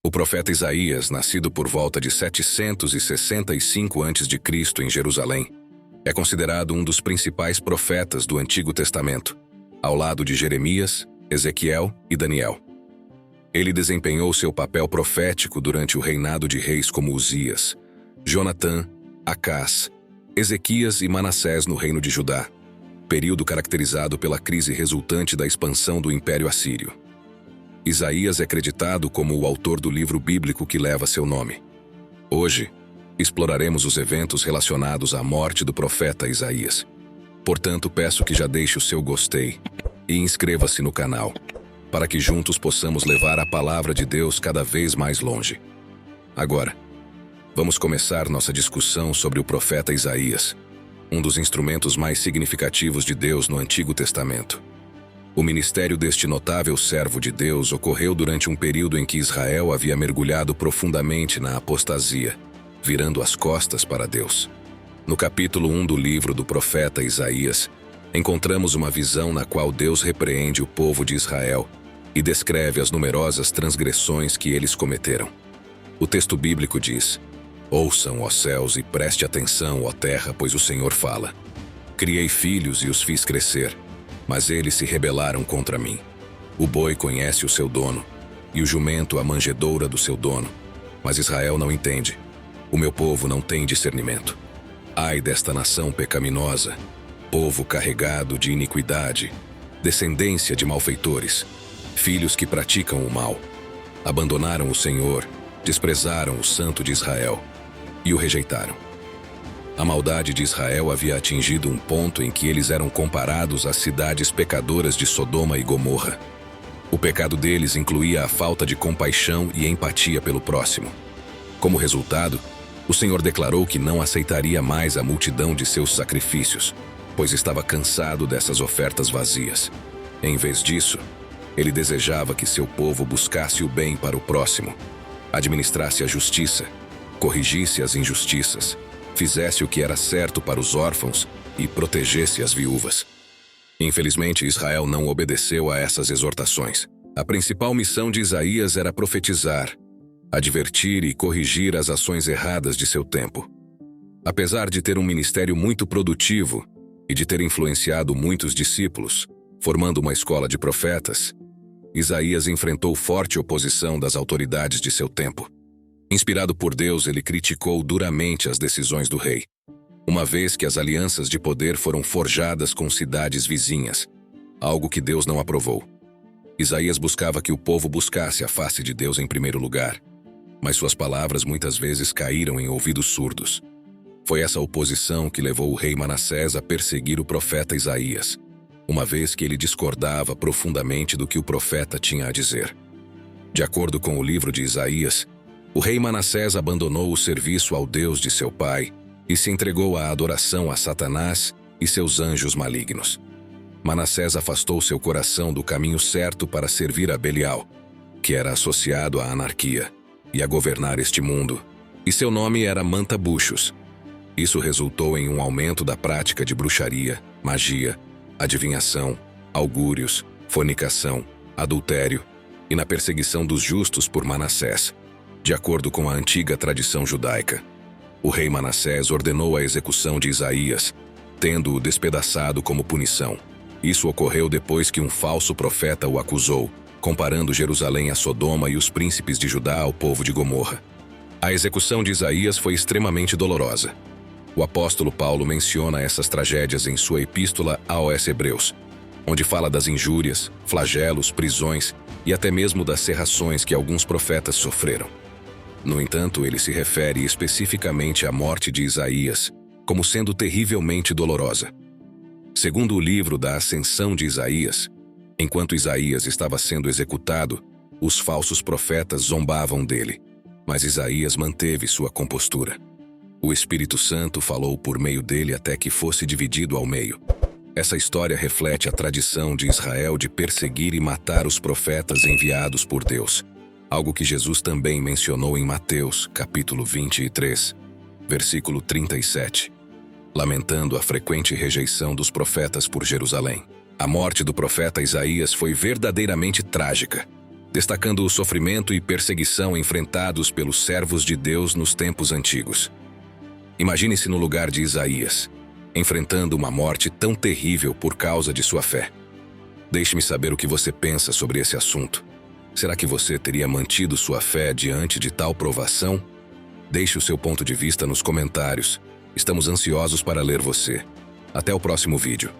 O profeta Isaías, nascido por volta de 765 a.C. em Jerusalém, é considerado um dos principais profetas do Antigo Testamento, ao lado de Jeremias, Ezequiel e Daniel. Ele desempenhou seu papel profético durante o reinado de reis como Uzias, Jonatã, Acás, Ezequias e Manassés no reino de Judá, período caracterizado pela crise resultante da expansão do Império Assírio. Isaías é acreditado como o autor do livro bíblico que leva seu nome. Hoje, exploraremos os eventos relacionados à morte do profeta Isaías. Portanto, peço que já deixe o seu gostei e inscreva-se no canal, para que juntos possamos levar a palavra de Deus cada vez mais longe. Agora, vamos começar nossa discussão sobre o profeta Isaías, um dos instrumentos mais significativos de Deus no Antigo Testamento. O ministério deste notável servo de Deus ocorreu durante um período em que Israel havia mergulhado profundamente na apostasia, virando as costas para Deus. No capítulo 1 do livro do profeta Isaías, encontramos uma visão na qual Deus repreende o povo de Israel e descreve as numerosas transgressões que eles cometeram. O texto bíblico diz: "Ouçam, ó céus, e preste atenção, ó terra, pois o Senhor fala. Criei filhos e os fiz crescer, mas eles se rebelaram contra mim. O boi conhece o seu dono, e o jumento a manjedoura do seu dono, mas Israel não entende. O meu povo não tem discernimento. Ai desta nação pecaminosa, povo carregado de iniquidade, descendência de malfeitores, filhos que praticam o mal. Abandonaram o Senhor, desprezaram o Santo de Israel e o rejeitaram." A maldade de Israel havia atingido um ponto em que eles eram comparados às cidades pecadoras de Sodoma e Gomorra. O pecado deles incluía a falta de compaixão e empatia pelo próximo. Como resultado, o Senhor declarou que não aceitaria mais a multidão de seus sacrifícios, pois estava cansado dessas ofertas vazias. Em vez disso, ele desejava que seu povo buscasse o bem para o próximo, administrasse a justiça, corrigisse as injustiças, fizesse o que era certo para os órfãos e protegesse as viúvas. Infelizmente, Israel não obedeceu a essas exortações. A principal missão de Isaías era profetizar, advertir e corrigir as ações erradas de seu tempo. Apesar de ter um ministério muito produtivo e de ter influenciado muitos discípulos, formando uma escola de profetas, Isaías enfrentou forte oposição das autoridades de seu tempo. Inspirado por Deus, ele criticou duramente as decisões do rei, uma vez que as alianças de poder foram forjadas com cidades vizinhas, algo que Deus não aprovou. Isaías buscava que o povo buscasse a face de Deus em primeiro lugar, mas suas palavras muitas vezes caíram em ouvidos surdos. Foi essa oposição que levou o rei Manassés a perseguir o profeta Isaías, uma vez que ele discordava profundamente do que o profeta tinha a dizer. De acordo com o livro de Isaías, o rei Manassés abandonou o serviço ao Deus de seu pai e se entregou à adoração a Satanás e seus anjos malignos. Manassés afastou seu coração do caminho certo para servir a Belial, que era associado à anarquia e a governar este mundo, e seu nome era Mantabuxos. Isso resultou em um aumento da prática de bruxaria, magia, adivinhação, augúrios, fornicação, adultério e na perseguição dos justos por Manassés. De acordo com a antiga tradição judaica, o rei Manassés ordenou a execução de Isaías, tendo-o despedaçado como punição. Isso ocorreu depois que um falso profeta o acusou, comparando Jerusalém a Sodoma e os príncipes de Judá ao povo de Gomorra. A execução de Isaías foi extremamente dolorosa. O apóstolo Paulo menciona essas tragédias em sua epístola aos Hebreus, onde fala das injúrias, flagelos, prisões e até mesmo das serrações que alguns profetas sofreram. No entanto, ele se refere especificamente à morte de Isaías como sendo terrivelmente dolorosa. Segundo o livro da Ascensão de Isaías, enquanto Isaías estava sendo executado, os falsos profetas zombavam dele, mas Isaías manteve sua compostura. O Espírito Santo falou por meio dele até que fosse dividido ao meio. Essa história reflete a tradição de Israel de perseguir e matar os profetas enviados por Deus, algo que Jesus também mencionou em Mateus, capítulo 23, versículo 37, lamentando a frequente rejeição dos profetas por Jerusalém. A morte do profeta Isaías foi verdadeiramente trágica. destacando o sofrimento e perseguição enfrentados pelos servos de Deus nos tempos antigos. Imagine-se no lugar de Isaías, enfrentando uma morte tão terrível por causa de sua fé. Deixe-me saber o que você pensa sobre esse assunto. Será que você teria mantido sua fé diante de tal provação? Deixe o seu ponto de vista nos comentários. Estamos ansiosos para ler você. Até o próximo vídeo.